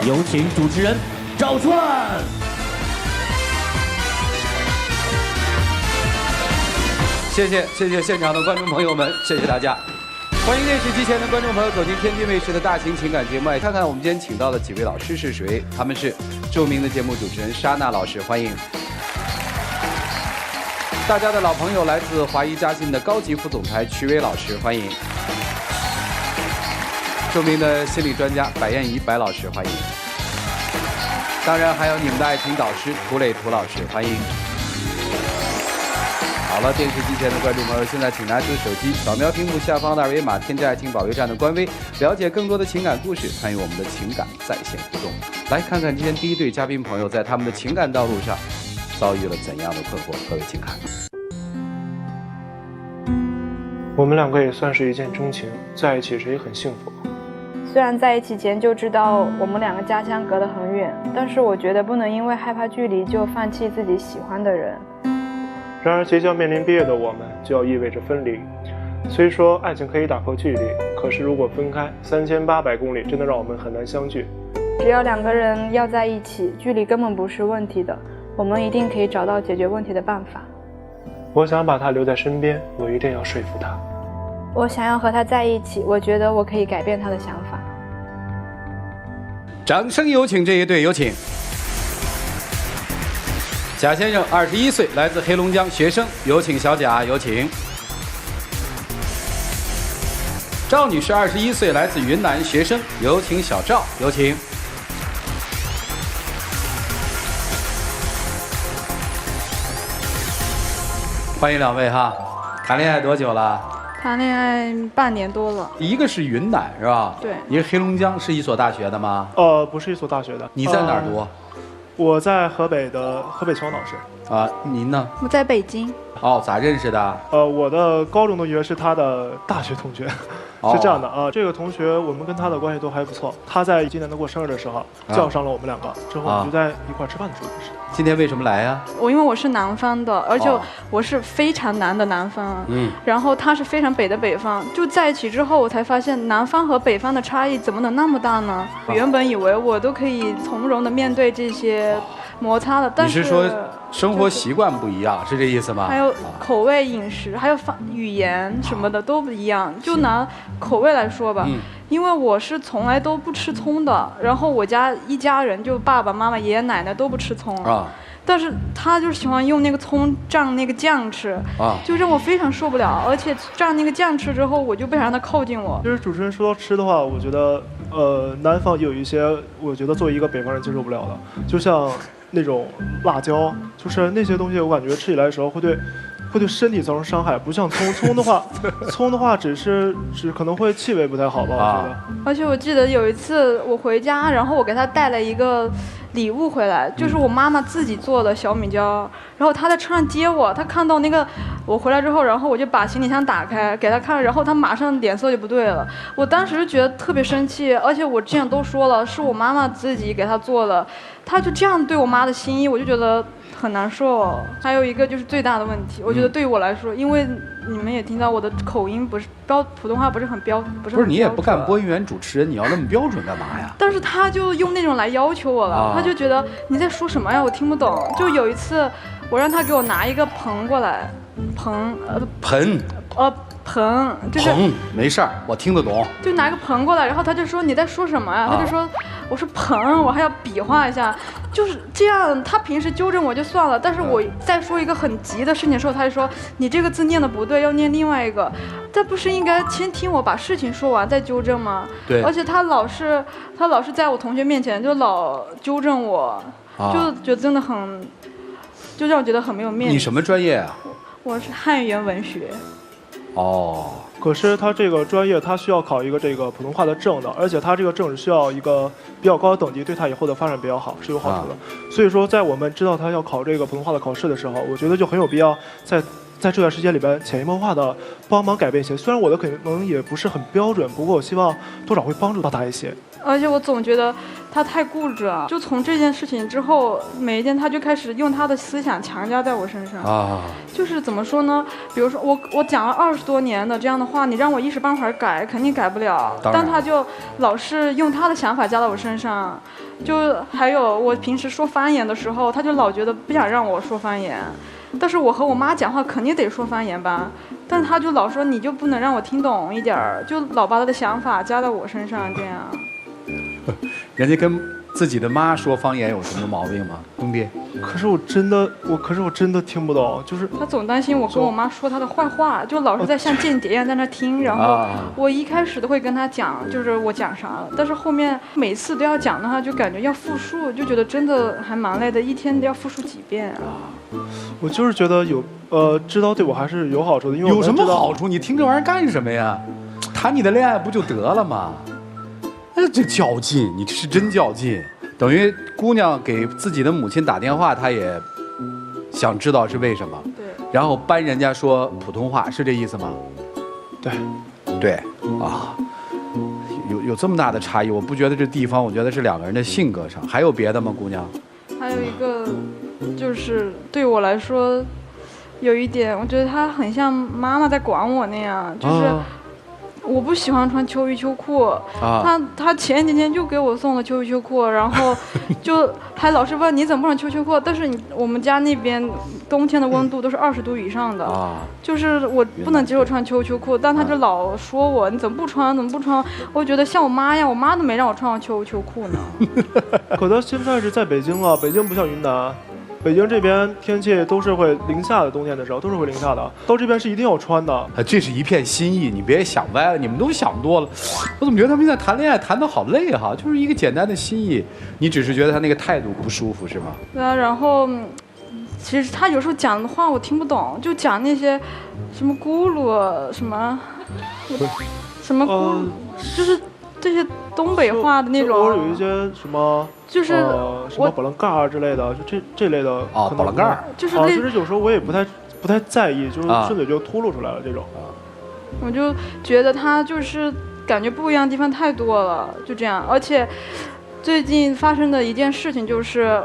有请主持人赵川。谢谢现场的观众朋友们，谢谢大家。欢迎电视机前的观众朋友走进天津卫视的大型情感节目，来看看我们今天请到的几位老师是谁？他们是著名的节目主持人莎娜老师，欢迎。大家的老朋友，来自华谊嘉信的高级副总裁曲伟老师，欢迎。著名的心理专家白燕怡白老师，欢迎。当然还有你们的爱情导师涂磊涂老师，欢迎。好了，电视机前的观众朋友，现在请拿出手机，扫描屏幕下方的二维码，添加爱情保卫战的官微，了解更多的情感故事，参与我们的情感在线互动。来看看今天第一对嘉宾朋友在他们的情感道路上遭遇了怎样的困惑？各位请看。我们两个也算是一见钟情，在一起时也很幸福。虽然在一起前就知道我们两个家乡隔得很远，但是我觉得不能因为害怕距离就放弃自己喜欢的人。然而即将面临毕业的我们，就要意味着分离。虽说爱情可以打破距离，可是如果分开3800公里，真的让我们很难相聚。只要两个人要在一起，距离根本不是问题的，我们一定可以找到解决问题的办法。我想把他留在身边，我一定要说服他。我想要和他在一起，我觉得我可以改变他的想法。掌声有请这一对，有请。贾先生21岁，来自黑龙江学生，有请小贾，有请。赵女士21岁，来自云南学生，有请小赵，有请。欢迎两位哈，谈恋爱多久了？谈恋爱半年多了。一个是云南是吧？对。一个黑龙江，是一所大学的吗？不是一所大学的。你在哪儿读？我在河北秦皇岛市。啊，您呢？我在北京。哦，咋认识的？我的高中同学是他的大学同学，是这样的啊。这个同学我们跟他的关系都还不错。他在今年的过生日的时候叫上了我们两个，之后我们就在一块吃饭的时候认识。今天为什么来呀？因为我是南方的，而且我是非常南的南方，然后他是非常北的北方。就在一起之后，我才发现南方和北方的差异怎么能那么大呢？我原本以为我都可以从容的面对这些摩擦的，但是你是说生活习惯不一样，是这意思吗？还有口味、饮食，还有语言什么的都不一样。就拿口味来说吧，因为我是从来都不吃葱的，然后我家一家人就爸爸妈妈、爷爷奶奶都不吃葱啊。但是他就是喜欢用那个葱蘸那个酱吃，就让我非常受不了。而且蘸那个酱吃之后，我就不想让他靠近我。就是主持人说到吃的话，我觉得南方有一些，我觉得作为一个北方人接受不了的，就像那种辣椒，就是那些东西，我感觉吃起来的时候会对身体造成伤害，不像葱的话只可能会气味不太好吧，我觉得。而且我记得有一次我回家，然后我给他带了一个礼物回来，就是我妈妈自己做的小米椒，然后他在车上接我，他看到那个我回来之后，然后我就把行李箱打开给他看，然后他马上脸色就不对了。我当时就觉得特别生气，而且我之前都说了是我妈妈自己给他做的，他就这样对我妈的心意，我就觉得很难受。还有一个就是最大的问题，我觉得对于我来说，因为你们也听到我的口音不是普通话不是很标，不是你也不干播音员主持人，你要那么标准干嘛呀？但是他就用那种来要求我了，他就觉得你在说什么呀，我听不懂。就有一次，我让他给我拿一个盆过来，盆就是盆，没事儿，我听得懂。就拿个盆过来，然后他就说你在说什么呀？他就说我说盆，我还要比划一下，就是这样。他平时纠正我就算了，但是我在说一个很急的事情的时候，他就说你这个字念的不对，要念另外一个。他不是应该先听我把事情说完再纠正吗？对。而且他老是在我同学面前就老纠正我，就觉得真的很，就让我觉得很没有面子。你什么专业啊？我是汉语言文学。可是他这个专业他需要考一个这个普通话的证的，而且他这个证是需要一个比较高的等级，对他以后的发展比较好，是有好处的。所以说在我们知道他要考这个普通话的考试的时候，我觉得就很有必要在在这段时间里边潜移默化的帮忙改变一些。虽然我的可能也不是很标准，不过我希望多少会帮助到他一些。而且我总觉得他太固执了，就从这件事情之后，每一天他就开始用他的思想强加在我身上啊。就是怎么说呢？比如说我讲了20多年的这样的话，你让我一时半会儿改，肯定改不了。但他就老是用他的想法加到我身上。就还有我平时说方言的时候，他就老觉得不想让我说方言。但是我和我妈讲话肯定得说方言吧，但他就老说你就不能让我听懂一点儿，就老把他的想法加到我身上这样。人家跟自己的妈说方言有什么毛病吗，兄弟？可是我真的听不懂，就是他总担心我跟我妈说他的坏话，就老是在像间谍一样在那听。然后我一开始都会跟他讲，就是我讲啥了，但是后面每次都要讲的话，就感觉要复述，就觉得真的还蛮累的，一天都要复述几遍啊。我就是觉得知道对我还是有好处的，因为有什么好处？你听这玩意儿干什么呀？谈你的恋爱不就得了吗？这较劲，你这是真较劲。等于姑娘给自己的母亲打电话，她也想知道是为什么。对。然后搬人家说普通话，是这意思吗？对。对啊，有这么大的差异，我不觉得这地方，我觉得是两个人的性格上。还有别的吗，姑娘？还有一个，就是对我来说，有一点，我觉得他很像妈妈在管我那样，就是。我不喜欢穿秋衣秋裤，他前几天就给我送了秋衣秋裤，然后就还老是问你怎么不穿秋秋裤，但是我们家那边冬天的温度都是20度以上的，就是我不能接受穿秋秋裤，但他就老说我你怎么不穿，我觉得像我妈一样，我妈都没让我穿秋秋裤呢。可他现在是在北京了，北京不像云南。北京这边天气都是会零下的，冬天的时候都是会零下的，到这边是一定要穿的。这是一片心意，你别想歪了，你们都想多了。我怎么觉得他们现在谈恋爱谈得好累哈？就是一个简单的心意，你只是觉得他那个态度不舒服是吗？对啊，然后其实他有时候讲的话我听不懂，就讲那些什么咕噜什么咕噜，就是这些东北话的那种。偶尔有一些什么。就是什么宝棱盖儿之类的，就这类的宝棱盖儿，就是有时候我也不太在意，就是顺嘴就秃噜出来了这种。我就觉得他就是感觉不一样的地方太多了，就这样。而且最近发生的一件事情就是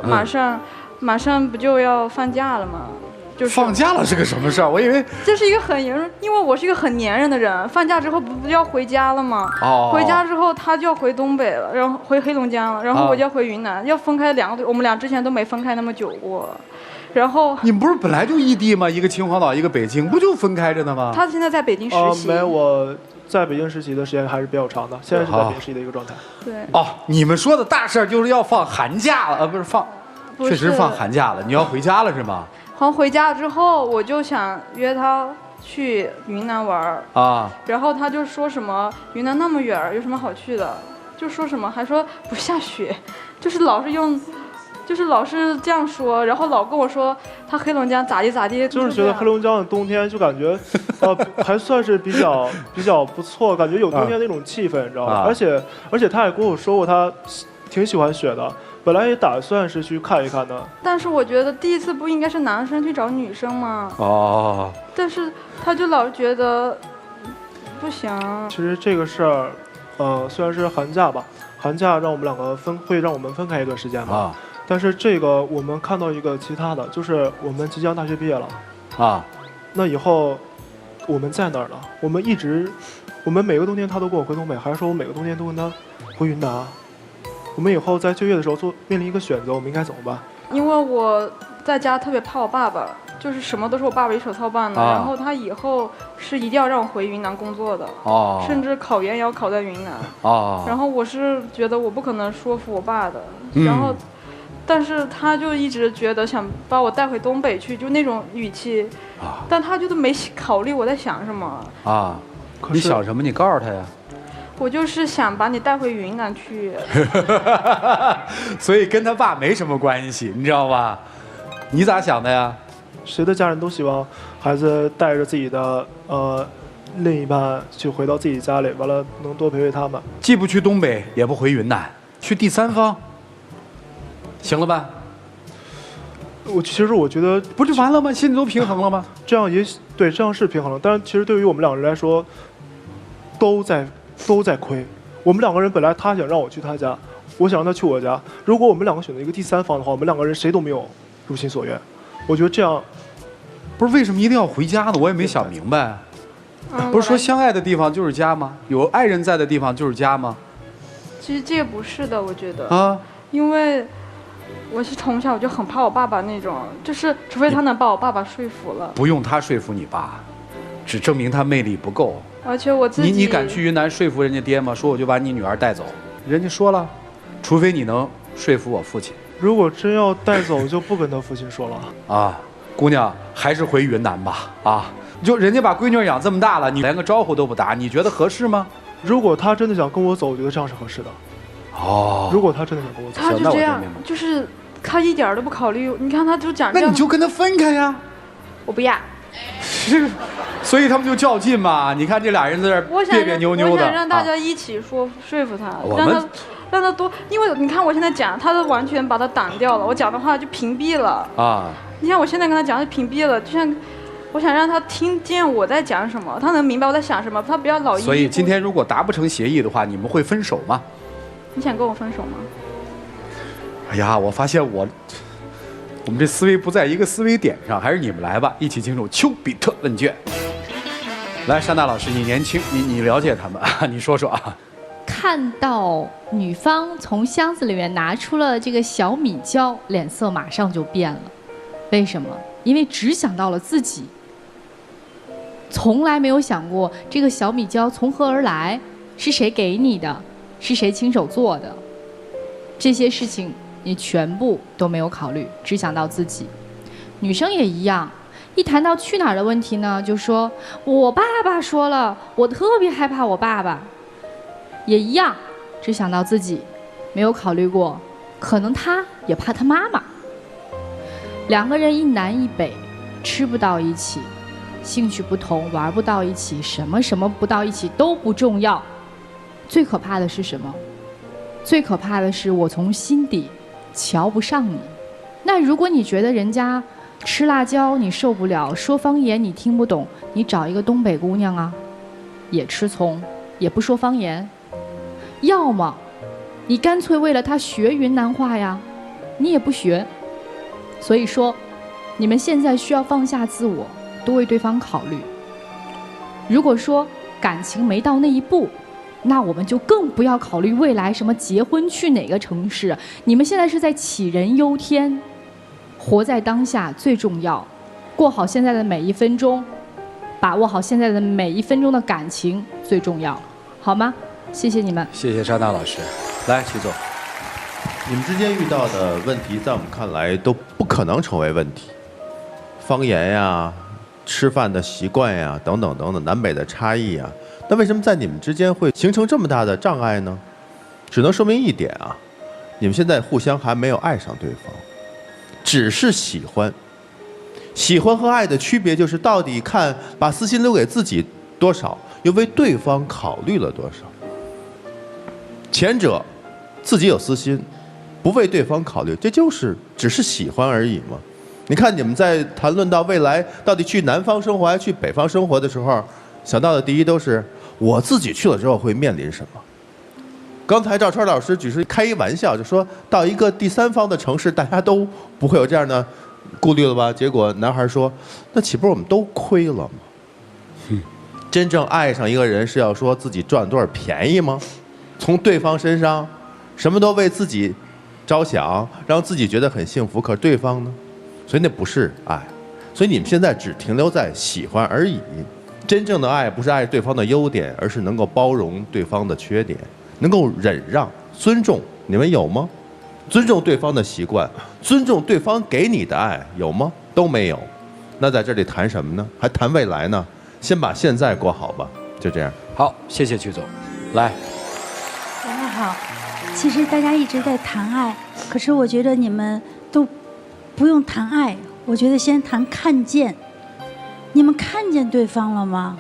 马上不就要放假了吗？就是放假了是个什么事儿？我以为这是一个很严重，因为我是一个很粘人的人。放假之后不就要回家了吗？回家之后他就要回东北了，然后回黑龙江了，然后我就要回云南，要分开2个队。我们俩之前都没分开那么久过。然后你们不是本来就异地吗？一个秦皇岛，一个北京，不就分开着呢吗？他现在在北京实习。没，我在北京实习的时间还是比较长的，现在是在北京实习的一个状态。对。你们说的大事就是要放寒假了，不是放，确实放寒假了，你要回家了是吗？好像回家之后，我就想约他去云南玩啊，然后他就说什么云南那么远，有什么好去的？就说什么还说不下雪，就是老是这样说，然后老跟我说他黑龙江咋地，就是觉得黑龙江的冬天就感觉还算是比较不错，感觉有冬天那种气氛，你知道吗？而且他也跟我说过他挺喜欢雪的。本来也打算是去看一看的，但是我觉得第一次不应该是男生去找女生吗？但是他就老觉得不行。其实这个事儿，虽然是寒假吧，寒假让我们两个会让我们分开一段时间吧。但是这个我们看到一个其他的，就是我们即将大学毕业了那以后我们在哪儿呢？我们每个冬天他都跟我回东北，还是说我每个冬天都跟他回云南？我们以后在就业的时候面临一个选择，我们应该怎么办？因为我在家特别怕我爸爸，就是什么都是我爸爸一手操办的，然后他以后是一定要让我回云南工作的，甚至考研也要考在云南，然后我是觉得我不可能说服我爸的，然后，但是他就一直觉得想把我带回东北去，就那种语气，但他就都没考虑我在想什么你想什么？你告诉他呀。我就是想把你带回云南去，所以跟他爸没什么关系，你知道吧？你咋想的呀？谁的家人都希望孩子带着自己的另一半去回到自己家里，完了能多陪陪他们。既不去东北，也不回云南，去第三方，行了吧？其实我觉得不就完了吗？心里都平衡了吗？这样也对，这样是平衡了。但是其实对于我们两个人来说，都在亏。我们两个人本来他想让我去他家，我想让他去我家。如果我们两个选择一个第三方的话，我们两个人谁都没有如心所愿。我觉得这样，不是为什么一定要回家呢？我也没想明白。不是说相爱的地方就是家吗？有爱人在的地方就是家吗？其实这也不是的，我觉得啊，因为我是从小就很怕我爸爸那种，就是除非他能把我爸爸说服了。不用他说服你爸，只证明他魅力不够。而且我自己，你敢去云南说服人家爹吗？说我就把你女儿带走，人家说了，除非你能说服我父亲。如果真要带走，就不跟他父亲说了。啊，姑娘还是回云南吧。啊，就人家把闺女养这么大了，你连个招呼都不打，你觉得合适吗？如果他真的想跟我走，我觉得这样是合适的。哦，如果他真的想跟我走，他就这样，就是他一点都不考虑。你看他就讲这样，那你就跟他分开呀。我不要。所以他们就较劲嘛。你看这俩人在这别别扭扭的。我想让大家一起说服他，让他多，因为你看我现在讲，他都完全把他挡掉了，我讲的话就屏蔽了啊。你像我现在跟他讲就屏蔽了，就像我想让他听见我在讲什么，他能明白我在想什么，他不要老。所以今天如果达不成协议的话，你们会分手吗？你想跟我分手吗？哎呀，我发现我们这思维不在一个思维点上，还是你们来吧，一起进入丘比特问卷。来，珊娜老师，你年轻，你了解他们啊，你说说啊。看到女方从箱子里面拿出了这个小米椒，脸色马上就变了。为什么？因为只想到了自己，从来没有想过这个小米椒从何而来，是谁给你的，是谁亲手做的，这些事情你全部都没有考虑，只想到自己。女生也一样，一谈到去哪儿的问题呢，就说我爸爸说了，我特别害怕我爸爸。也一样，只想到自己，没有考虑过，可能他也怕他妈妈。两个人一南一北，吃不到一起，兴趣不同，玩不到一起，什么不到一起都不重要。最可怕的是什么？最可怕的是我从心底瞧不上你。那如果你觉得人家吃辣椒你受不了，说方言你听不懂，你找一个东北姑娘啊，也吃葱，也不说方言。要么你干脆为了他学云南话呀，你也不学。所以说你们现在需要放下自我，多为对方考虑。如果说感情没到那一步，那我们就更不要考虑未来什么结婚去哪个城市。你们现在是在杞人忧天，活在当下最重要，过好现在的每一分钟，把握好现在的每一分钟的感情最重要，好吗？谢谢你们。谢谢珊娜老师。来，齐总，你们之间遇到的问题，在我们看来都不可能成为问题，方言呀、吃饭的习惯呀，等等等等，南北的差异呀，那为什么在你们之间会形成这么大的障碍呢？只能说明一点啊，你们现在互相还没有爱上对方，只是喜欢。喜欢和爱的区别就是到底看把私心留给自己多少，又为对方考虑了多少。前者自己有私心，不为对方考虑，这就是只是喜欢而已嘛。你看你们在谈论到未来到底去南方生活还是去北方生活的时候，想到的第一都是我自己去了之后会面临什么。刚才赵川老师只是开一玩笑，就说到一个第三方的城市，大家都不会有这样的顾虑了吧？结果男孩说，那岂不是我们都亏了吗？真正爱上一个人是要说自己赚多少便宜吗？从对方身上什么都为自己着想，让自己觉得很幸福，可是对方呢？所以那不是爱。所以你们现在只停留在喜欢而已。真正的爱不是爱对方的优点，而是能够包容对方的缺点，能够忍让、尊重。你们有吗？尊重对方的习惯，尊重对方给你的爱，有吗？都没有。那在这里谈什么呢？还谈未来呢？先把现在过好吧。就这样。好，谢谢曲总。来，大家好。其实大家一直在谈爱，可是我觉得你们都不用谈爱，我觉得先谈看见。你们看见对方了吗？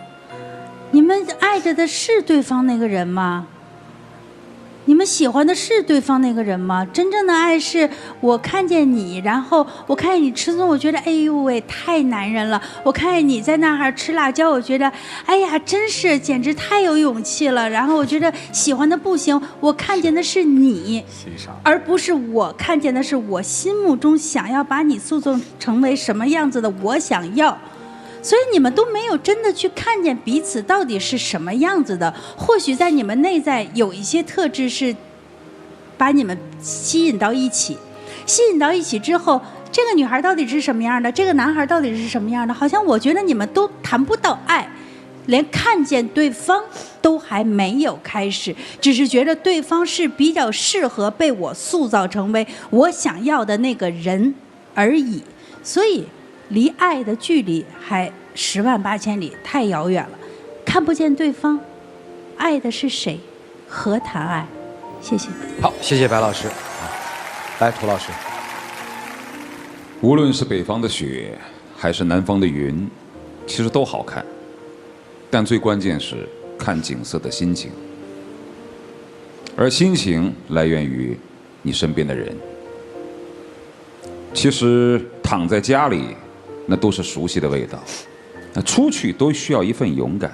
你们爱着的是对方那个人吗？你们喜欢的是对方那个人吗？真正的爱是我看见你，然后我看见你吃粽，我觉得哎呦喂，太男人了。我看见你在那儿吃辣椒，我觉得哎呀，真是简直太有勇气了。然后我觉得喜欢的不行，我看见的是你，而不是我看见的是我心目中想要把你塑造成为什么样子的我想要。所以你们都没有真的去看见彼此到底是什么样子的。或许在你们内在有一些特质是把你们吸引到一起，吸引到一起之后，这个女孩到底是什么样的，这个男孩到底是什么样的，好像我觉得你们都谈不到爱，连看见对方都还没有开始，只是觉得对方是比较适合被我塑造成为我想要的那个人而已。所以离爱的距离还10万8千里，太遥远了，看不见对方，爱的是谁？何谈爱？谢谢。好，谢谢白老师。来，涂老师。无论是北方的雪，还是南方的云，其实都好看，但最关键是看景色的心情，而心情来源于你身边的人。其实躺在家里，那都是熟悉的味道，那出去都需要一份勇敢。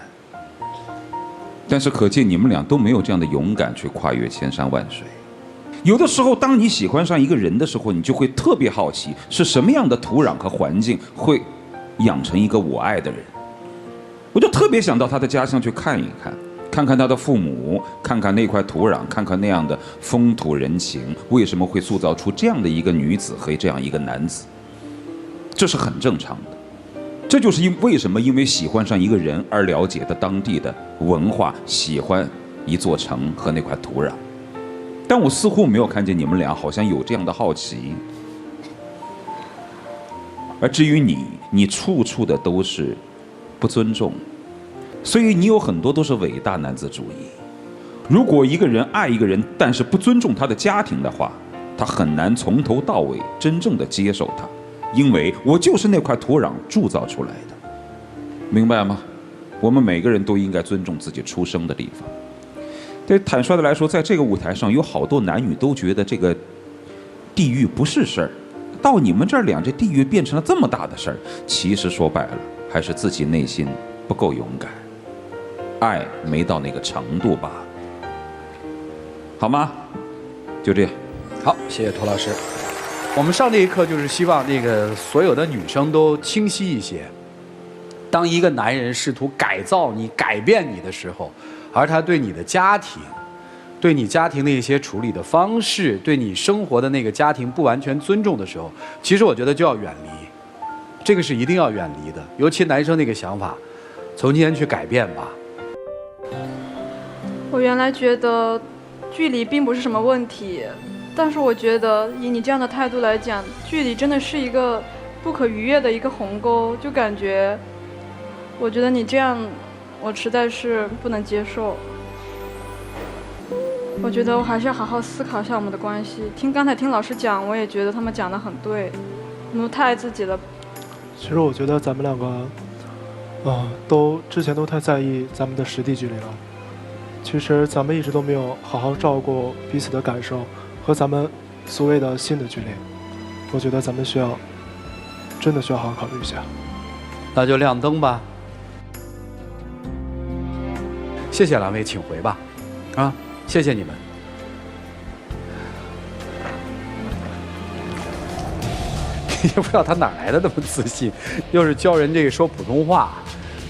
但是可见你们俩都没有这样的勇敢去跨越千山万水。有的时候，当你喜欢上一个人的时候，你就会特别好奇，是什么样的土壤和环境会养成一个我爱的人。我就特别想到他的家乡去看一看，看看他的父母，看看那块土壤，看看那样的风土人情，为什么会塑造出这样的一个女子和这样一个男子。这是很正常的，这就是为什么因为喜欢上一个人而了解的当地的文化，喜欢一座城和那块土壤。但我似乎没有看见你们俩好像有这样的好奇。而至于你处处的都是不尊重，所以你有很多都是伟大男子主义。如果一个人爱一个人，但是不尊重他的家庭的话，他很难从头到尾真正的接受他。因为我就是那块土壤铸造出来的，明白吗？我们每个人都应该尊重自己出生的地方。对，坦率的来说，在这个舞台上，有好多男女都觉得这个地狱不是事儿，到你们这儿这地狱变成了这么大的事儿。其实说白了，还是自己内心不够勇敢，爱没到那个程度吧，好吗？就这样。好，谢谢涂老师。我们上这一课就是希望那个所有的女生都清晰一些。当一个男人试图改造你、改变你的时候，而他对你的家庭、对你家庭的一些处理的方式、对你生活的那个家庭不完全尊重的时候，其实我觉得就要远离，这个是一定要远离的。尤其男生那个想法，从今天去改变吧。我原来觉得距离并不是什么问题，但是我觉得以你这样的态度来讲，距离真的是一个不可逾越的一个鸿沟，就感觉，我觉得你这样，我实在是不能接受。我觉得我还是要好好思考一下我们的关系。刚才听老师讲，我也觉得他们讲得很对，我们太爱自己了。其实我觉得咱们两个，之前都太在意咱们的实地距离了。其实咱们一直都没有好好照顾彼此的感受和咱们所谓的心的距离。我觉得咱们真的需要好好考虑一下。那就亮灯吧。谢谢两位，请回吧。啊，谢谢你们。也不知道他哪来的那么自信，又是教人这个说普通话，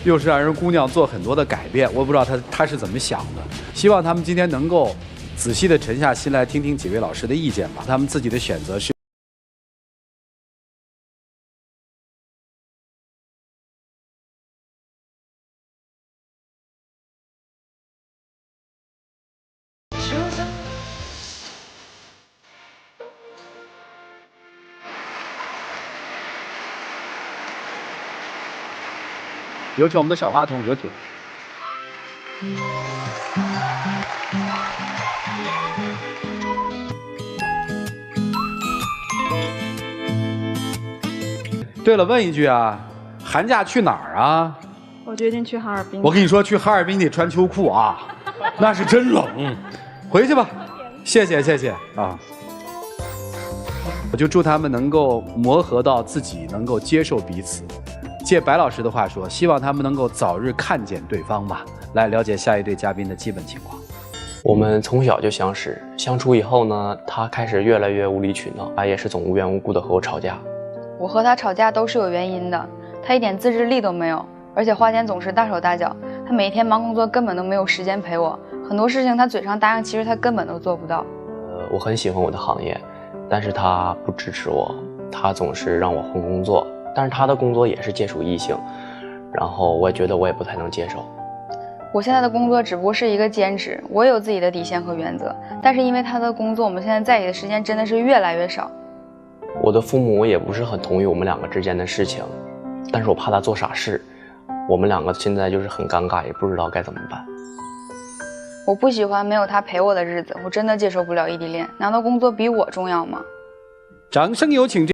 又是让人姑娘做很多的改变，我不知道他是怎么想的。希望他们今天能够仔细的沉下心来听听几位老师的意见吧，他们自己的选择是。有请我们的小花同有请。对了，问一句啊，寒假去哪儿啊？我决定去哈尔滨。我跟你说，去哈尔滨得穿秋裤啊，那是真冷。回去吧。谢谢啊！我就祝他们能够磨合到自己能够接受彼此。借白老师的话说，希望他们能够早日看见对方吧。来了解下一对嘉宾的基本情况。我们从小就相识，相处以后呢，他开始越来越无理取闹，他也是总无缘无故的和我吵架。我和他吵架都是有原因的，他一点自制力都没有，而且花钱总是大手大脚。他每天忙工作，根本都没有时间陪我。很多事情他嘴上答应，其实他根本都做不到。我很喜欢我的行业，但是他不支持我，他总是让我换工作，但是他的工作也是接触异性，然后我也觉得我也不太能接受。我现在的工作只不过是一个兼职，我有自己的底线和原则，但是因为他的工作，我们现在在一起的时间真的是越来越少。我的父母也不是很同意我们两个之间的事情，但是我怕他做傻事，我们两个现在就是很尴尬，也不知道该怎么办。我不喜欢没有他陪我的日子，我真的接受不了异地恋。难道工作比我重要吗？掌声有请。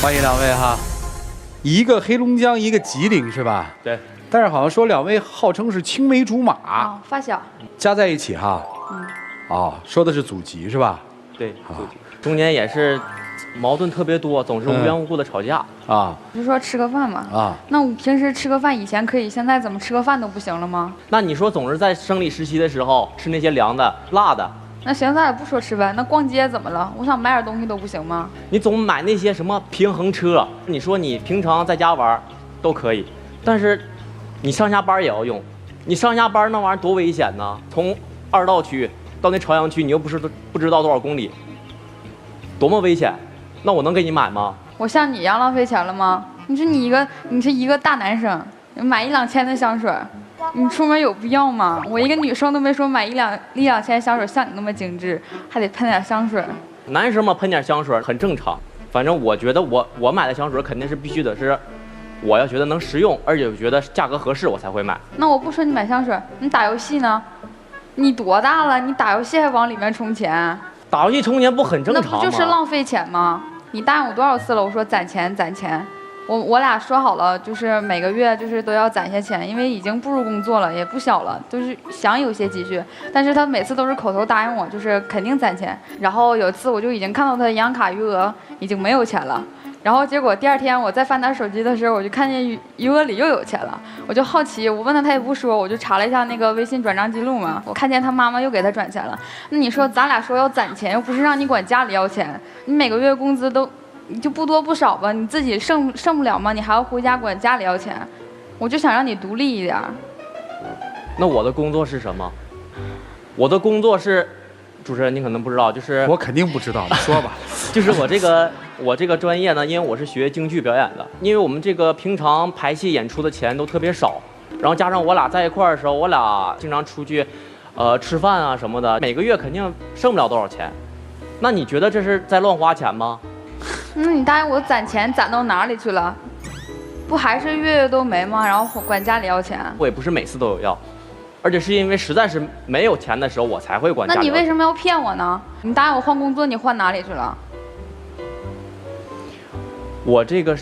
欢迎两位哈，一个黑龙江，一个吉林是吧？对。但是好像说两位号称是青梅竹马，哦，发小，加在一起哈。哦，说的是祖籍是吧？对，祖籍。中间也是矛盾特别多，总是无缘无故的吵架。啊。就说吃个饭嘛。啊。那我平时吃个饭以前可以，现在怎么吃个饭都不行了吗？那你说总是在生理时期的时候吃那些凉的、辣的。那行，咱也不说吃饭，那逛街怎么了？我想买点东西都不行吗？你总买那些什么平衡车，你说你平常在家玩都可以，但是你上下班也要用。你上下班那玩意儿多危险呢！从2道区到那朝阳区，你又不知道多少公里，多么危险！那我能给你买吗？我像你一样浪费钱了吗？你是一个大男生，买1-2千的香水。你出门有必要吗？我一个女生都没说买1-2千香水像你那么精致，还得喷点香水。男生嘛，喷点香水很正常。反正我觉得我买的香水肯定是必须得是，我要觉得能实用，而且我觉得价格合适我才会买。那我不说你买香水，你打游戏呢？你多大了？你打游戏还往里面充钱？打游戏充钱不很正常吗？那不就是浪费钱吗？你答应我多少次了？我说攒钱。我俩说好了，就是每个月就是都要攒些钱，因为已经步入工作了，也不小了，就是想有些积蓄。但是他每次都是口头答应我，就是肯定攒钱。然后有一次我就已经看到他的银行卡余额已经没有钱了，然后结果第2天我再翻他手机的时候，我就看见余额里又有钱了，我就好奇，我问他，他也不说，我就查了一下那个微信转账记录嘛，我看见他妈妈又给他转钱了。那你说咱俩说要攒钱，又不是让你管家里要钱，你每个月工资都。你就不多不少吧，你自己剩不了吗？你还要回家管家里要钱，我就想让你独立一点。那我的工作是什么？我的工作是，主持人你可能不知道，就是我肯定不知道，你说吧。就是我这个专业呢，因为我是学京剧表演的，因为我们这个平常排戏演出的钱都特别少，然后加上我俩在一块儿的时候，我俩经常出去，吃饭啊什么的，每个月肯定剩不了多少钱。那你觉得这是在乱花钱吗？那你答应我攒钱攒到哪里去了？不还是月月都没吗？然后管家里要钱。我也不是每次都有要，而且是因为实在是没有钱的时候我才会管家里要钱。那你为什么要骗我呢？你答应我换工作，你换哪里去了？我这个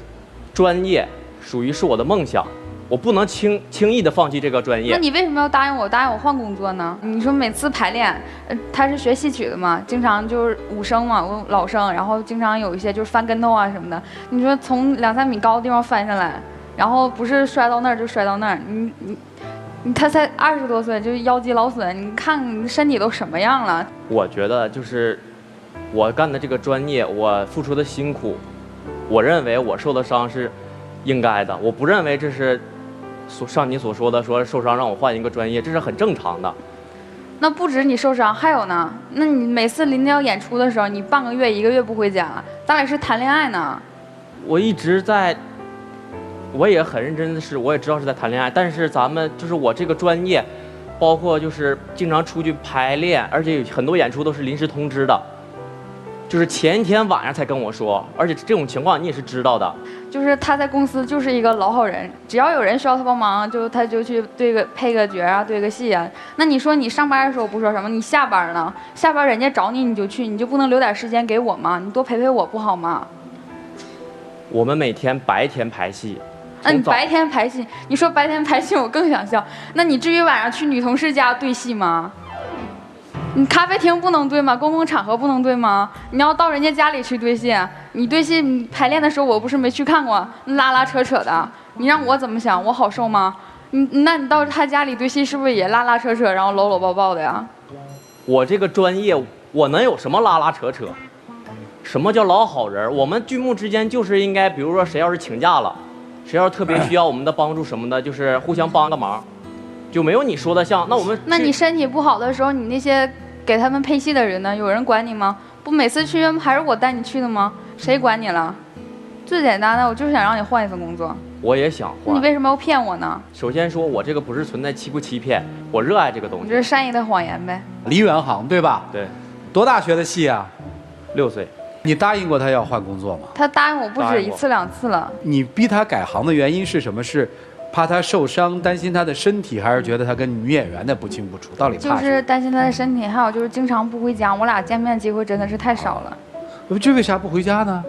专业属于是我的梦想，我不能轻易的放弃这个专业。那你为什么要答应我换工作呢？你说每次排练，他是学戏曲的嘛，经常就是武生嘛，我老生，然后经常有一些就是翻跟头啊什么的。你说从2-3米高的地方翻下来，然后不是摔到那儿就摔到那儿，他才20多岁就腰肌劳损，你看你身体都什么样了？我觉得就是我干的这个专业，我付出的辛苦，我认为我受的伤是应该的，我不认为这是。像你所说的，说受伤让我换一个专业，这是很正常的。那不止你受伤，还有呢。那你每次临要演出的时候，你半个月、1个月不回家，咱俩是谈恋爱呢。我一直在，我也很认真的是，我也知道是在谈恋爱，但是咱们就是我这个专业，包括就是经常出去排练，而且有很多演出都是临时通知的。就是前一天晚上才跟我说，而且这种情况你也是知道的。就是他在公司就是一个老好人，只要有人需要他帮忙，他就去配个角啊，对个戏啊。那你说你上班的时候不说什么，你下班呢？下班人家找你你就去，你就不能留点时间给我吗？你多陪陪我不好吗？我们每天白天排戏。那你白天排戏，你说白天排戏我更想笑。那你至于晚上去女同事家对戏吗？你咖啡厅不能对吗？公共场合不能对吗？你要到人家家里去对戏，你对戏你排练的时候我不是没去看过，拉拉扯扯的，你让我怎么想？我好受吗？那你到他家里对戏是不是也拉拉扯扯，然后搂搂抱抱的呀？我这个专业我能有什么拉拉扯扯？什么叫老好人？我们剧目之间就是应该，比如说谁要是请假了，谁要是特别需要我们的帮助什么的，就是互相帮个忙。就没有你说的像那我们。那你身体不好的时候，你那些给他们配戏的人呢？有人管你吗？不每次去还是我带你去的吗？谁管你了？最简单的，我就是想让你换一份工作。我也想换。你为什么要骗我呢？首先说，我这个不是存在欺不欺骗，我热爱这个东西。你这是善意的谎言呗。梨园行对吧？对。多大学的戏啊？6岁。你答应过他要换工作吗？他答应我不止1次2次了。你逼他改行的原因是什么？是怕他受伤，担心他的身体，还是觉得他跟女演员的不清不楚？到底怕就是担心他的身体，还有就是经常不回家，我俩见面机会真的是太少了。这为啥不回家呢？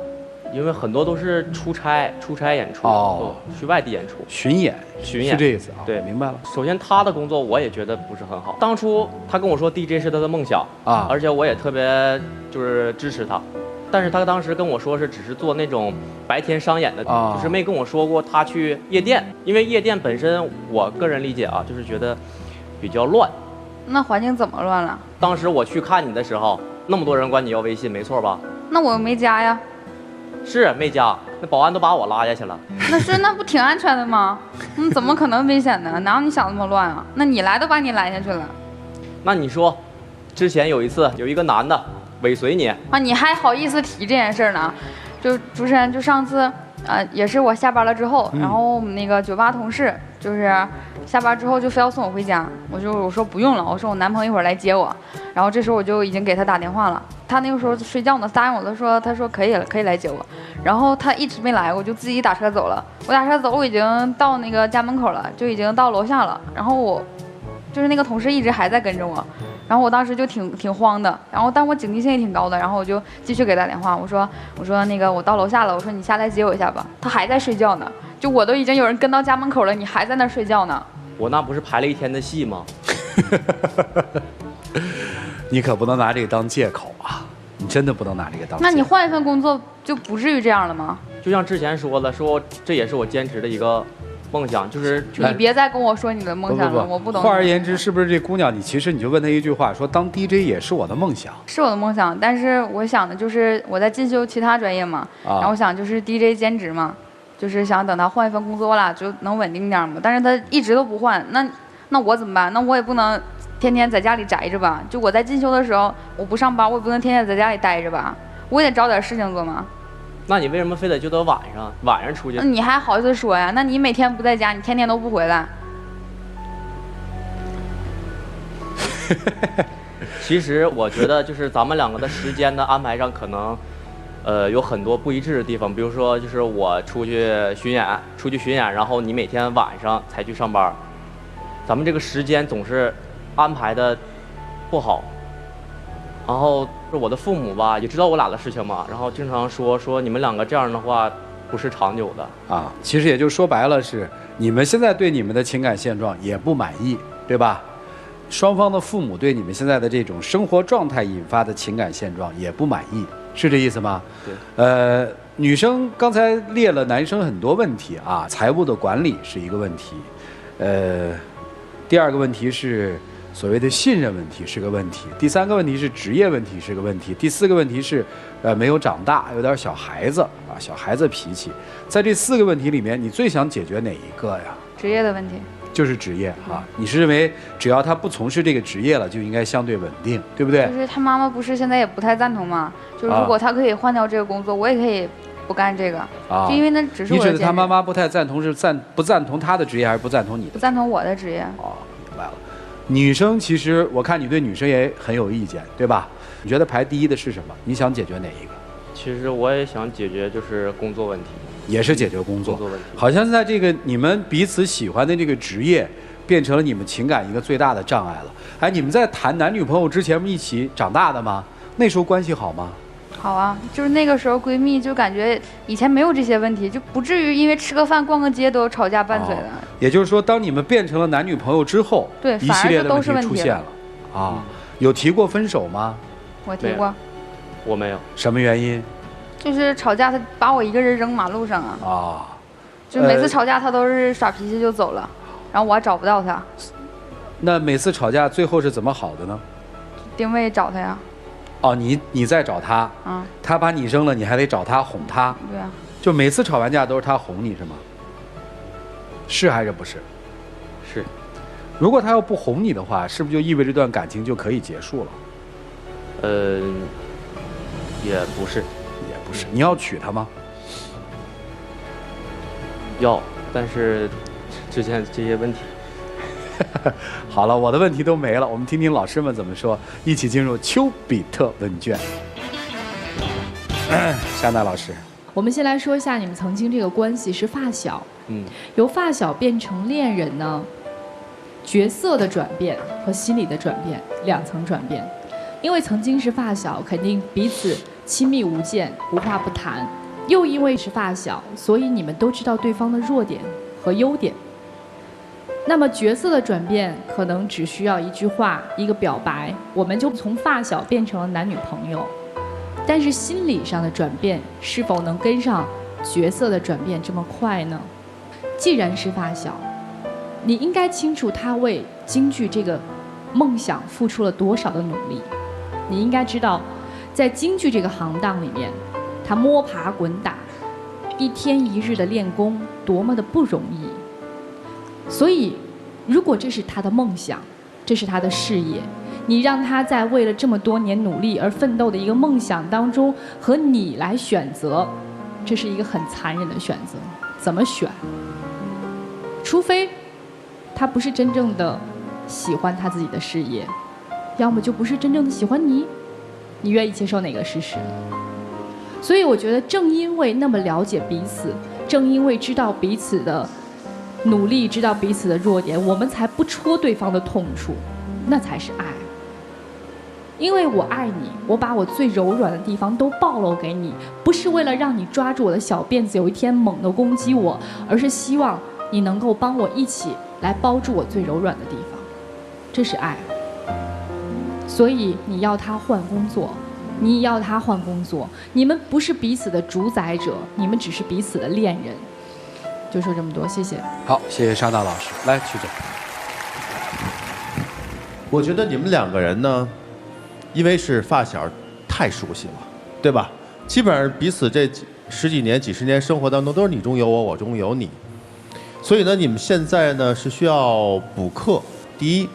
因为很多都是出差演出去外地演出，巡演是这意思啊？对，明白了。首先他的工作我也觉得不是很好。当初他跟我说 DJ 是他的梦想啊，而且我也特别就是支持他。但是他当时跟我说是只是做那种白天商演的，就是没跟我说过他去夜店，因为夜店本身我个人理解啊，就是觉得比较乱。那环境怎么乱了？当时我去看你的时候，那么多人管你要微信，没错吧？那我又没加呀。是没加，那保安都把我拉下去了。那不挺安全的吗？怎么可能危险呢？哪有你想那么乱啊？那你来都把你拦下去了。那你说，之前有一次有一个男的尾随你啊，你还好意思提这件事呢？就主持人，就上次，也是我下班了之后，然后我们那个酒吧同事就是下班之后就非要送我回家，我说不用了，我说我男朋友一会儿来接我，然后这时候我就已经给他打电话了，他那个时候睡觉呢，答应我的他说可以了，可以来接我，然后他一直没来，我就自己打车走了，我打车走，我已经到那个家门口了，就已经到楼下了，然后我就是那个同事一直还在跟着我。然后我当时就挺慌的，然后但我警惕性也挺高的，然后我就继续给他电话，我说那个我到楼下了，我说你下来接我一下吧，他还在睡觉呢，就我都已经有人跟到家门口了，你还在那睡觉呢。我那不是排了1天的戏吗？你可不能拿这个当借口啊！你真的不能拿这个当借口。那你换一份工作就不至于这样了吗？就像之前说的，说这也是我坚持的一个梦想，就是你别再跟我说你的梦想了，我不懂。换而言之，是不是这姑娘你其实你就问她一句话，说当 DJ 也是我的梦想，是我的梦想，但是我想的就是我在进修其他专业嘛，然后我想就是 DJ 兼职嘛，就是想等他换一份工作，我俩就能稳定点嘛。但是他一直都不换，那我怎么办？那我也不能天天在家里宅着吧？就我在进修的时候，我不上班，我也不能天天在家里待着吧？我也得找点事情做嘛。那你为什么非得就得晚上出去？那你还好意思说呀？那你每天不在家，你天天都不回来。其实我觉得就是咱们两个的时间的安排上可能，有很多不一致的地方。比如说，就是我出去巡演，然后你每天晚上才去上班，咱们这个时间总是安排的不好。然后我的父母吧也知道我俩的事情嘛，然后经常说你们两个这样的话不是长久的啊。其实也就说白了是你们现在对你们的情感现状也不满意，对吧？双方的父母对你们现在的这种生活状态引发的情感现状也不满意，是这意思吗？对。女生刚才列了男生很多问题啊，财务的管理是一个问题，第二个问题是所谓的信任问题是个问题，第三个问题是职业问题是个问题，第四个问题是没有长大，有点小孩子啊，小孩子脾气。在这4个问题里面，你最想解决哪一个呀？职业的问题。就是职业啊，你是认为只要他不从事这个职业了，就应该相对稳定，对不对？就是他妈妈不是现在也不太赞同嘛，就是如果他可以换掉这个工作，我也可以不干这个啊，就因为那只是我的。你指的他妈妈不太赞同是不赞同他的职业，还是不赞同你的？不赞同我的职业。哦，明白了。女生其实我看你对女生也很有意见，对吧？你觉得排第一的是什么？你想解决哪一个？其实我也想解决就是工作问题，也是解决工作问题。好像在这个你们彼此喜欢的这个职业，变成了你们情感一个最大的障碍了。哎，你们在谈男女朋友之前不一起长大的吗？那时候关系好吗？好啊，就是那个时候闺蜜就感觉以前没有这些问题，就不至于因为吃个饭、逛个街都吵架拌嘴的。也就是说，当你们变成了男女朋友之后，对，一系列的问题反而出现了。啊，有提过分手吗？我提过。我没有。什么原因？就是吵架，他把我一个人扔马路上啊。啊。就每次吵架，他都是耍脾气就走了，然后我还找不到他。那每次吵架最后是怎么好的呢？定位找他呀。哦，你在找他，他把你扔了，你还得找他哄他。对啊。就每次吵完架都是他哄你是吗？是还是不是？是。如果他要不哄你的话，是不是就意味着这段感情就可以结束了？也不是。也不是。你要娶她吗？要，但是之前这些问题。好了，我的问题都没了，我们听听老师们怎么说。一起进入丘比特问卷。夏娜老师，我们先来说一下你们曾经这个关系是发小，由发小变成恋人呢，角色的转变和心理的转变两层转变。因为曾经是发小，肯定彼此亲密无间，无话不谈；又因为是发小，所以你们都知道对方的弱点和优点。那么角色的转变可能只需要一句话，一个表白，我们就从发小变成了男女朋友。但是心理上的转变是否能跟上角色的转变这么快呢？既然是发小，你应该清楚他为京剧这个梦想付出了多少的努力。你应该知道，在京剧这个行当里面，他摸爬滚打，一天一日的练功，多么的不容易。所以，如果这是他的梦想，这是他的事业，你让他在为了这么多年努力而奋斗的一个梦想当中和你来选择，这是一个很残忍的选择。怎么选？除非他不是真正的喜欢他自己的事业，要么就不是真正的喜欢你。你愿意接受哪个事实？所以我觉得，正因为那么了解彼此，正因为知道彼此的努力，知道彼此的弱点，我们才不戳对方的痛处，那才是爱。因为我爱你，我把我最柔软的地方都暴露给你，不是为了让你抓住我的小辫子有一天猛地攻击我，而是希望你能够帮我一起来包住我最柔软的地方，这是爱。所以你要他换工作，你要他换工作，你们不是彼此的主宰者，你们只是彼此的恋人。就说这么多，谢谢。好，谢谢沙大老师。来，曲总。我觉得你们两个人呢，因为是发小，太熟悉了，对吧？基本上彼此这十几年、几十年生活当中，都是你中有我，我中有你。所以呢，你们现在呢是需要补课。第一，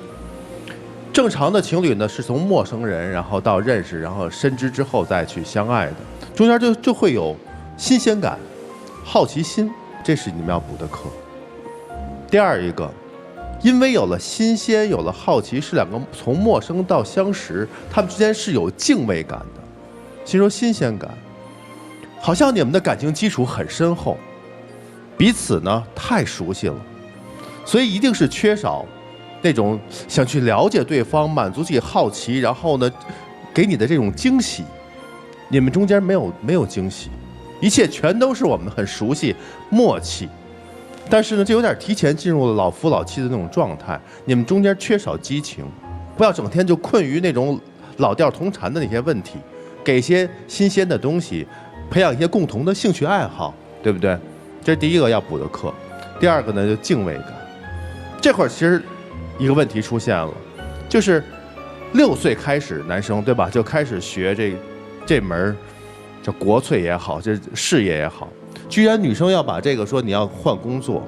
正常的情侣呢是从陌生人，然后到认识，然后深知之后再去相爱的，中间就会有新鲜感、好奇心。这是你们要补的课。第二一个，因为有了新鲜，有了好奇，是两个从陌生到相识，他们之间是有敬畏感的。先说新鲜感，好像你们的感情基础很深厚，彼此呢太熟悉了，所以一定是缺少那种想去了解对方，满足自己好奇，然后呢给你的这种惊喜。你们中间没有惊喜。一切全都是我们很熟悉、默契，但是呢，就有点提前进入了老夫老妻的那种状态。你们中间缺少激情，不要整天就困于那种老调同禅的那些问题，给一些新鲜的东西，培养一些共同的兴趣爱好，对不对？这是第一个要补的课。第二个呢，就敬畏感。这会儿其实一个问题出现了，就是6岁开始，男生对吧，就开始学这门。这国粹也好，这事业也好，居然女生要把这个说你要换工作，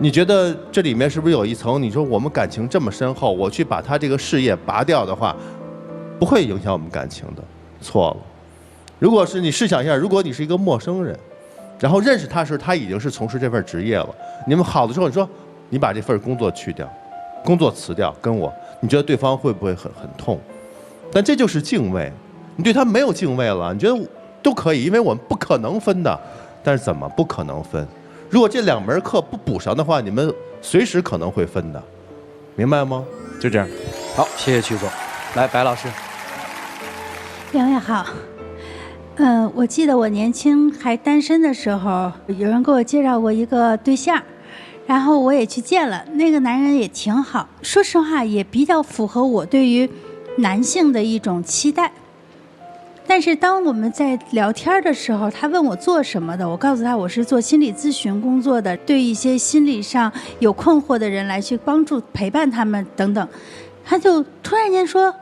你觉得这里面是不是有一层？你说我们感情这么深厚，我去把他这个事业拔掉的话，不会影响我们感情的。错了。如果是你试想一下，如果你是一个陌生人，然后认识他时他已经是从事这份职业了，你们好的时候，你说你把这份工作去掉，工作辞掉跟我，你觉得对方会不会很痛？但这就是敬畏，你对他没有敬畏了，你觉得都可以，因为我们不可能分的。但是怎么不可能分？如果这2门课不补上的话，你们随时可能会分的，明白吗？就这样。好，谢谢曲总。来，白老师。两位好。我记得我年轻还单身的时候，有人给我介绍过一个对象，然后我也去见了，那个男人也挺好，说实话也比较符合我对于男性的一种期待。但是当我们在聊天的时候，他问我做什么的，我告诉他我是做心理咨询工作的，对一些心理上有困惑的人来去帮助陪伴他们等等。他就突然间说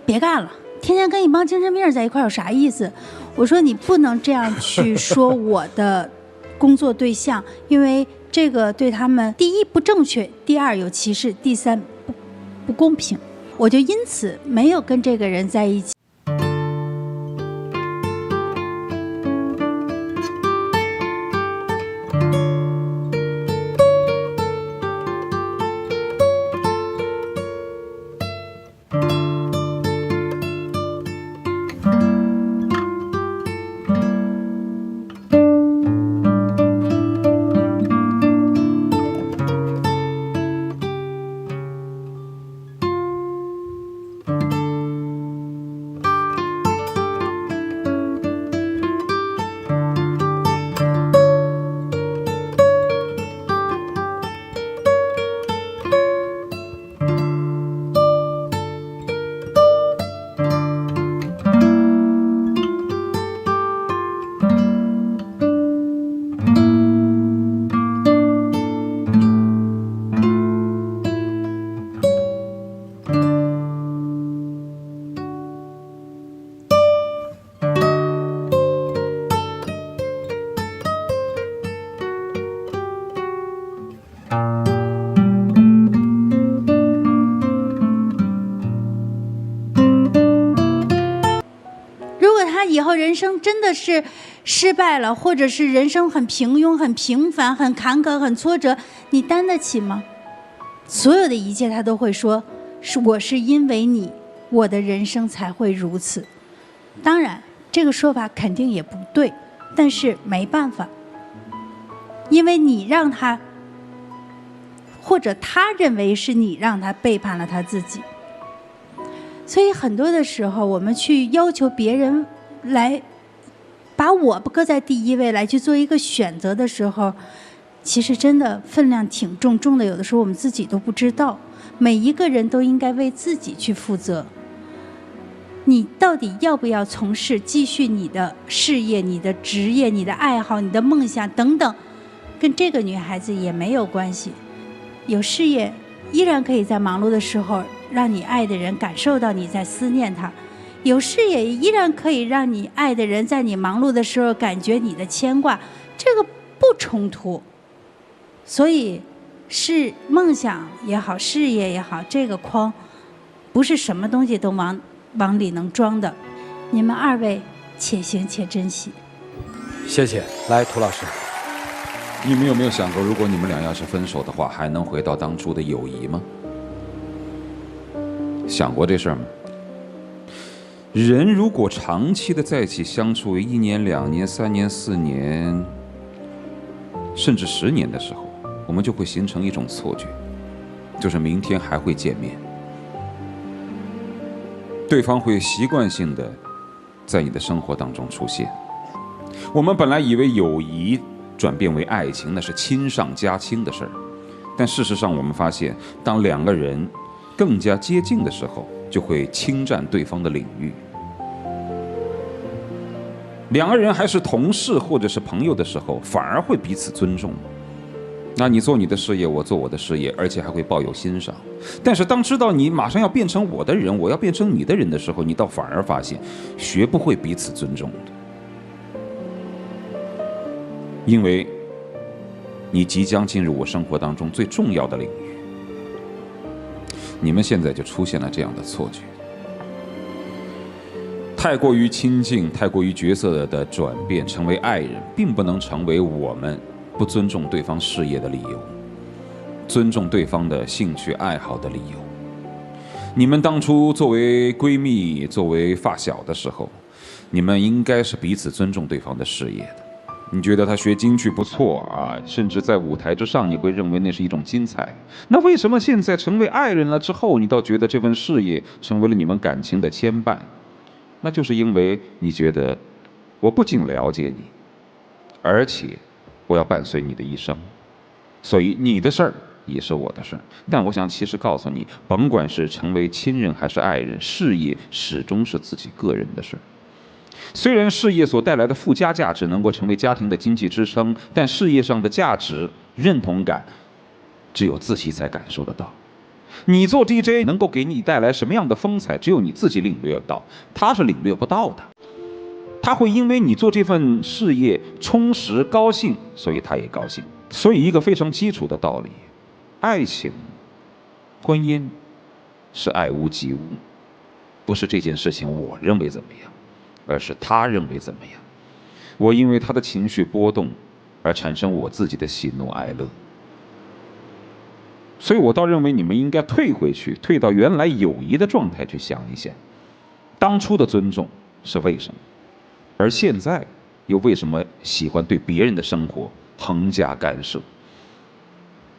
别干了，天天跟一帮精神病在一块有啥意思？我说你不能这样去说我的工作对象，因为这个对他们第一不正确，第二有歧视，第三不公平。我就因此没有跟这个人在一起。以后人生真的是失败了，或者是人生很平庸、很平凡、很坎坷、很挫折，你担得起吗？所有的一切他都会说，我是因为你，我的人生才会如此。当然这个说法肯定也不对，但是没办法，因为你让他，或者他认为是你让他背叛了他自己。所以很多的时候我们去要求别人来把我搁在第一位来去做一个选择的时候，其实真的分量挺重，重的有的时候我们自己都不知道。每一个人都应该为自己去负责，你到底要不要从事继续你的事业、你的职业、你的爱好、你的梦想等等，跟这个女孩子也没有关系。有事业依然可以在忙碌的时候让你爱的人感受到你在思念他，有事业依然可以让你爱的人在你忙碌的时候感觉你的牵挂，这个不冲突。所以是梦想也好，事业也好，这个框不是什么东西都往里能装的。你们二位且行且珍惜。谢谢。来，涂老师，你们有没有想过，如果你们俩要是分手的话，还能回到当初的友谊吗？想过这事儿吗？人如果长期的在一起相处1年、2年、3年、4年，甚至10年的时候，我们就会形成一种错觉，就是明天还会见面，对方会习惯性的在你的生活当中出现。我们本来以为友谊转变为爱情那是亲上加亲的事儿，但事实上我们发现，当2个人更加接近的时候，就会侵占对方的领域。2个人还是同事或者是朋友的时候，反而会彼此尊重。那你做你的事业，我做我的事业，而且还会抱有欣赏。但是当知道你马上要变成我的人，我要变成你的人的时候，你倒反而发现学不会彼此尊重的。因为你即将进入我生活当中最重要的领域，你们现在就出现了这样的错觉。太过于亲近，太过于角色的转变，成为爱人，并不能成为我们不尊重对方事业的理由。尊重对方的兴趣爱好的理由。你们当初作为闺蜜、作为发小的时候，你们应该是彼此尊重对方的事业的。你觉得他学京剧不错啊，甚至在舞台之上你会认为那是一种精彩。那为什么现在成为爱人了之后，你倒觉得这份事业成为了你们感情的牵绊？那就是因为你觉得我不仅了解你，而且我要伴随你的一生，所以你的事儿也是我的事儿。但我想其实告诉你，甭管是成为亲人还是爱人，事业始终是自己个人的事儿。虽然事业所带来的附加价值能够成为家庭的经济支撑，但事业上的价值、认同感，只有自己才感受得到。你做 DJ 能够给你带来什么样的风采，只有你自己领略到，他是领略不到的。他会因为你做这份事业充实高兴，所以他也高兴。所以一个非常基础的道理，爱情、婚姻是爱屋及乌，不是这件事情我认为怎么样，而是他认为怎么样。我因为他的情绪波动而产生我自己的喜怒哀乐。所以我倒认为你们应该退回去，退到原来友谊的状态去想一想，当初的尊重是为什么，而现在又为什么喜欢对别人的生活横加干涉？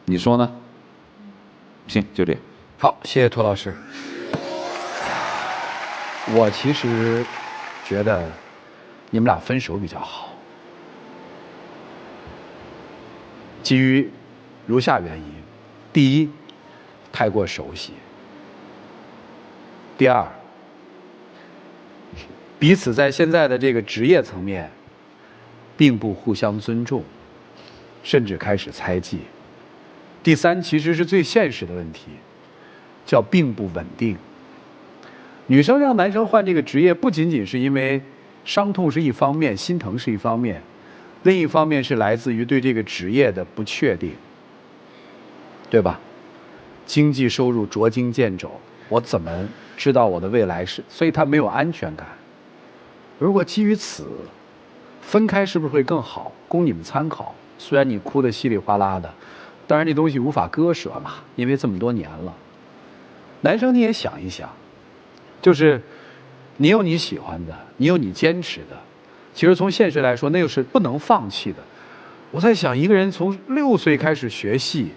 你说呢？行，就这样。好，谢谢涂老师。我其实觉得你们俩分手比较好，基于如下原因：第一，太过熟悉；第二，彼此在现在的这个职业层面并不互相尊重，甚至开始猜忌；第三，其实是最现实的问题，叫并不稳定。女生让男生换这个职业，不仅仅是因为伤痛是一方面，心疼是一方面，另一方面是来自于对这个职业的不确定，对吧？经济收入捉襟见肘，我怎么知道我的未来是？所以他没有安全感。如果基于此，分开是不是会更好？供你们参考。虽然你哭得稀里哗啦的，当然这东西无法割舍嘛，因为这么多年了。男生你也想一想，就是你有你喜欢的，你有你坚持的，其实从现实来说，那又是不能放弃的。我在想，一个人从6岁开始学戏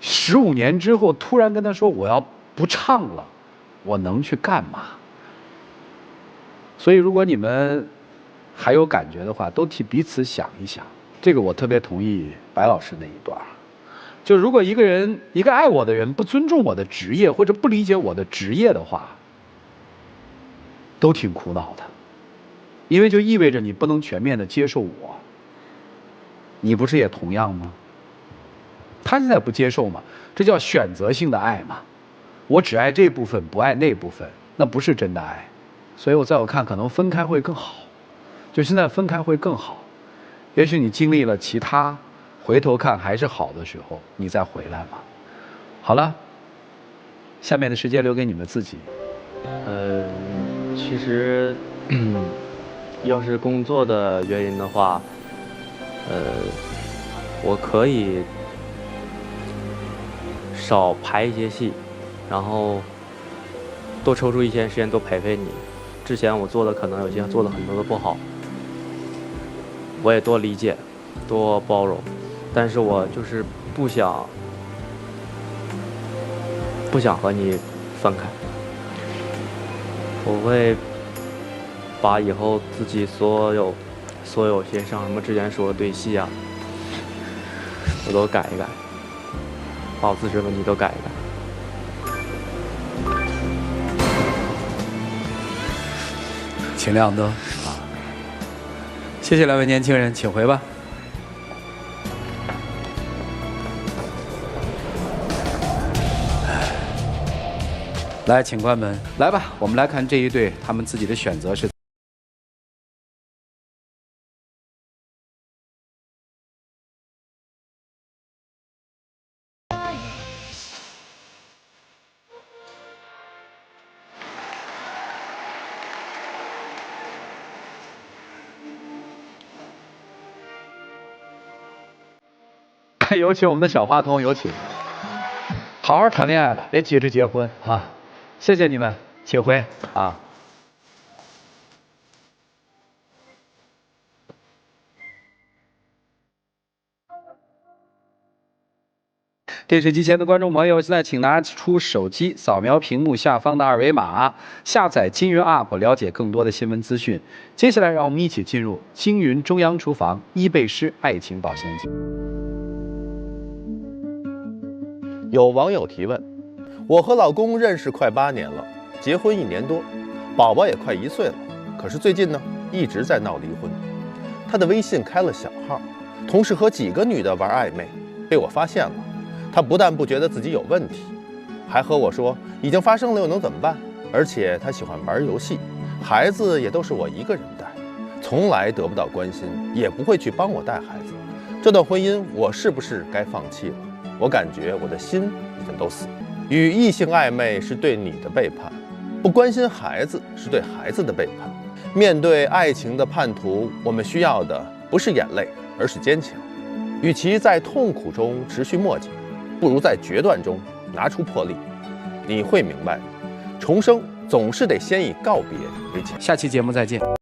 ，15年之后突然跟他说我要不唱了，我能去干嘛？所以如果你们还有感觉的话，都替彼此想一想。这个我特别同意白老师那一段，就如果一个爱我的人不尊重我的职业，或者不理解我的职业的话，都挺苦恼的，因为就意味着你不能全面的接受我。你不是也同样吗？他现在不接受嘛，这叫选择性的爱嘛。我只爱这部分，不爱那部分，那不是真的爱。所以在我看，可能分开会更好。就现在分开会更好。也许你经历了其他，回头看还是好的时候，你再回来嘛。好了，下面的时间留给你们自己。其实，要是工作的原因的话，我可以少排一些戏，然后多抽出一些时间多陪陪你。之前我做的可能有些做的很多的不好，我也多理解，多包容，但是我就是不想和你分开。我会把以后自己所有些像什么之前说的对戏啊，我都改一改，把我自身问题都改一改。请亮灯啊！谢谢两位年轻人，请回吧。来，请关门。来吧，我们来看这一对他们自己的选择是。有请我们的小花童，有请。好好谈恋爱，别急着结婚啊！谢谢你们，请回啊。电视机前的观众朋友，现在请拿出手机，扫描屏幕下方的二维码，下载金云 App， 了解更多的新闻资讯。接下来，让我们一起进入金云中央厨房伊贝诗爱情保鲜剂。有网友提问：我和老公认识快8年了，结婚1年多，宝宝也快1岁了，可是最近呢，一直在闹离婚。他的微信开了小号，同时和几个女的玩暧昧，被我发现了。他不但不觉得自己有问题，还和我说已经发生了又能怎么办？而且他喜欢玩游戏，孩子也都是我一个人带，从来得不到关心，也不会去帮我带孩子。这段婚姻我是不是该放弃了？我感觉我的心已经都死了。与异性暧昧是对你的背叛，不关心孩子是对孩子的背叛。面对爱情的叛徒，我们需要的不是眼泪，而是坚强。与其在痛苦中持续磨叽，不如在决断中拿出魄力。你会明白，重生总是得先以告别为前。下期节目再见。